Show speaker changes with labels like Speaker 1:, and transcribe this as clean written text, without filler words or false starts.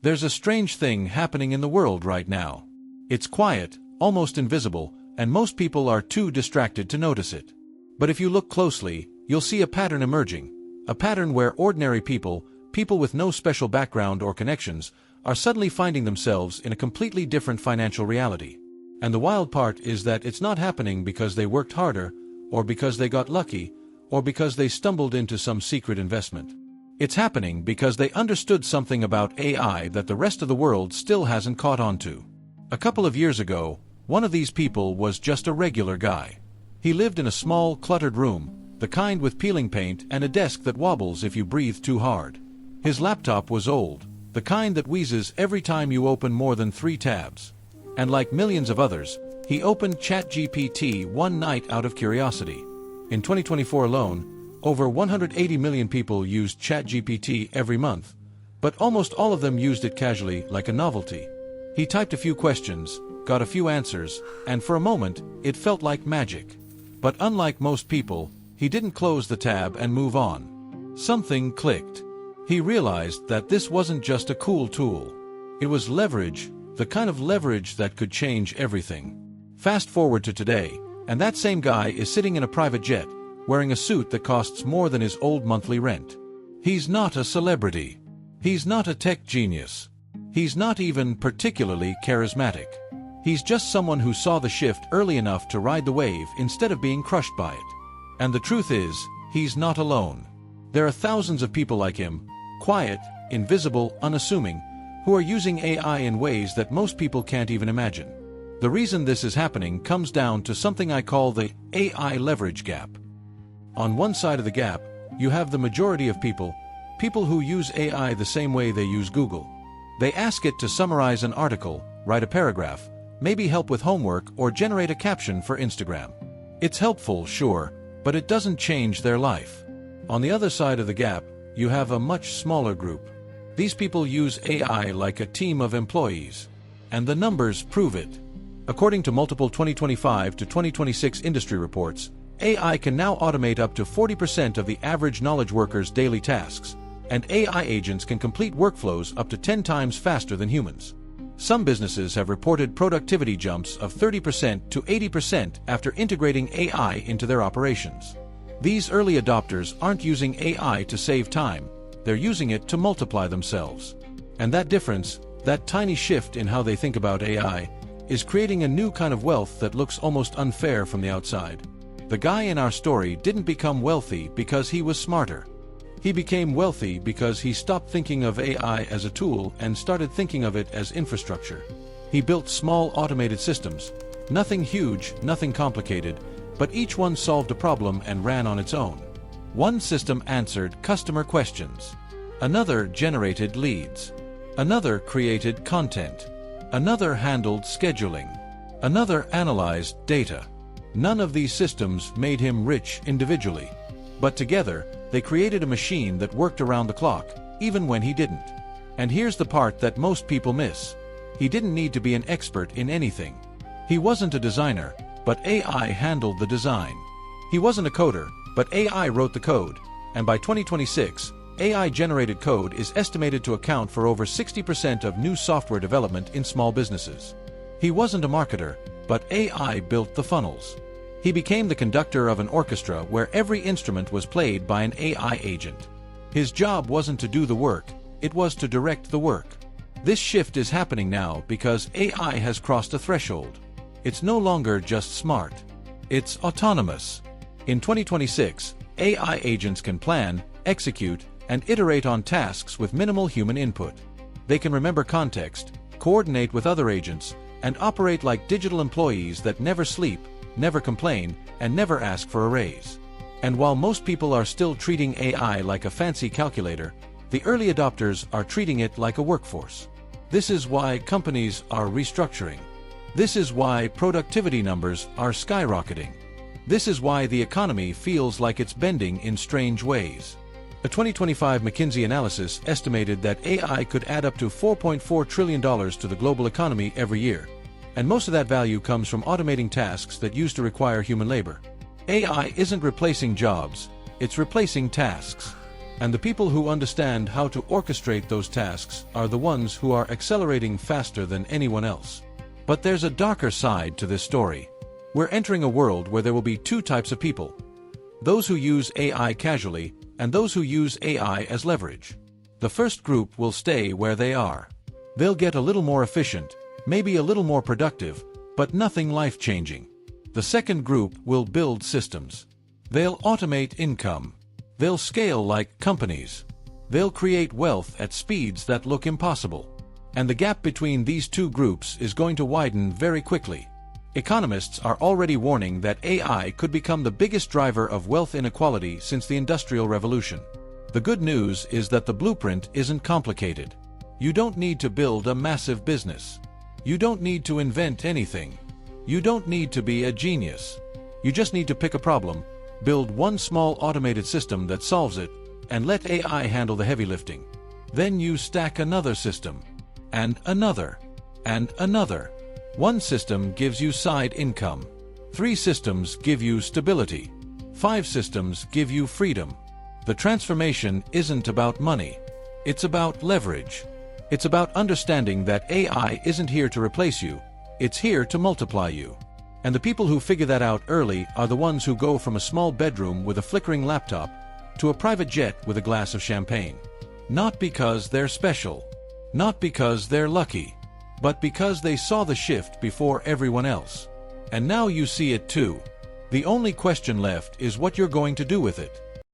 Speaker 1: There's a strange thing happening in the world right now. It's quiet, almost invisible, and most people are too distracted to notice it. But if you look closely, you'll see a pattern emerging. A pattern where ordinary people with no special background or connections, are suddenly finding themselves in a completely different financial reality. And the wild part is that it's not happening because they worked harder, or because they got lucky, or because they stumbled into some secret investment. It's happening because they understood something about AI that the rest of the world still hasn't caught on to. A couple of years ago, one of these people was just a regular guy. He lived in a small, cluttered room, the kind with peeling paint and a desk that wobbles if you breathe too hard. His laptop was old, the kind that wheezes every time you open more than 3 tabs. And like millions of others, he opened ChatGPT one night out of curiosity. In 2024 alone, over 180 million people used ChatGPT every month, but almost all of them used it casually like a novelty. He typed a few questions, got a few answers, and for a moment, it felt like magic. But unlike most people, he didn't close the tab and move on. Something clicked. He realized that this wasn't just a cool tool. It was leverage, the kind of leverage that could change everything. Fast forward to today, and that same guy is sitting in a private jet, wearing a suit that costs more than his old monthly rent. He's not a celebrity. He's not a tech genius. He's not even particularly charismatic. He's just someone who saw the shift early enough to ride the wave instead of being crushed by it. And the truth is, he's not alone. There are thousands of people like him, quiet, invisible, unassuming, who are using AI in ways that most people can't even imagine. The reason this is happening comes down to something I call the AI leverage gap. On one side of the gap, you have the majority of people who use AI the same way they use Google. They ask it to summarize an article, write a paragraph, maybe help with homework or generate a caption for Instagram. It's helpful, sure, but it doesn't change their life. On the other side of the gap, you have a much smaller group. These people use AI like a team of employees. And the numbers prove it. According to multiple 2025 to 2026 industry reports, AI can now automate up to 40% of the average knowledge worker's daily tasks, and AI agents can complete workflows up to 10 times faster than humans. Some businesses have reported productivity jumps of 30% to 80% after integrating AI into their operations. These early adopters aren't using AI to save time, they're using it to multiply themselves. And that difference, that tiny shift in how they think about AI, is creating a new kind of wealth that looks almost unfair from the outside. The guy in our story didn't become wealthy because he was smarter. He became wealthy because he stopped thinking of AI as a tool and started thinking of it as infrastructure. He built small automated systems, nothing huge, nothing complicated, but each one solved a problem and ran on its own. One system answered customer questions. Another generated leads. Another created content. Another handled scheduling. Another analyzed data. None of these systems made him rich individually. But together, they created a machine that worked around the clock, even when he didn't. And here's the part that most people miss. He didn't need to be an expert in anything. He wasn't a designer, but AI handled the design. He wasn't a coder, but AI wrote the code. And by 2026, AI-generated code is estimated to account for over 60% of new software development in small businesses. He wasn't a marketer, but AI built the funnels. He became the conductor of an orchestra where every instrument was played by an AI agent. His job wasn't to do the work, it was to direct the work. This shift is happening now because AI has crossed a threshold. It's no longer just smart. It's autonomous. In 2026, AI agents can plan, execute, and iterate on tasks with minimal human input. They can remember context, coordinate with other agents, and operate like digital employees that never sleep, never complain, and never ask for a raise. And while most people are still treating AI like a fancy calculator, the early adopters are treating it like a workforce. This is why companies are restructuring. This is why productivity numbers are skyrocketing. This is why the economy feels like it's bending in strange ways. A 2025 McKinsey analysis estimated that AI could add up to $4.4 trillion to the global economy every year. And most of that value comes from automating tasks that used to require human labor. AI isn't replacing jobs, it's replacing tasks. And the people who understand how to orchestrate those tasks are the ones who are accelerating faster than anyone else. But there's a darker side to this story. We're entering a world where there will be two types of people: those who use AI casually and those who use AI as leverage. The first group will stay where they are. They'll get a little more efficient, maybe a little more productive, but nothing life-changing. The second group will build systems. They'll automate income. They'll scale like companies. They'll create wealth at speeds that look impossible. And the gap between these two groups is going to widen very quickly. Economists are already warning that AI could become the biggest driver of wealth inequality since the Industrial Revolution. The good news is that the blueprint isn't complicated. You don't need to build a massive business. You don't need to invent anything. You don't need to be a genius. You just need to pick a problem, build one small automated system that solves it, and let AI handle the heavy lifting. Then you stack another system, and another, and another. One system gives you side income. 3 systems give you stability. 5 systems give you freedom. The transformation isn't about money. It's about leverage. It's about understanding that AI isn't here to replace you. It's here to multiply you. And the people who figure that out early are the ones who go from a small bedroom with a flickering laptop to a private jet with a glass of champagne. Not because they're special, not because they're lucky, but because they saw the shift before everyone else. And now you see it too. The only question left is what you're going to do with it.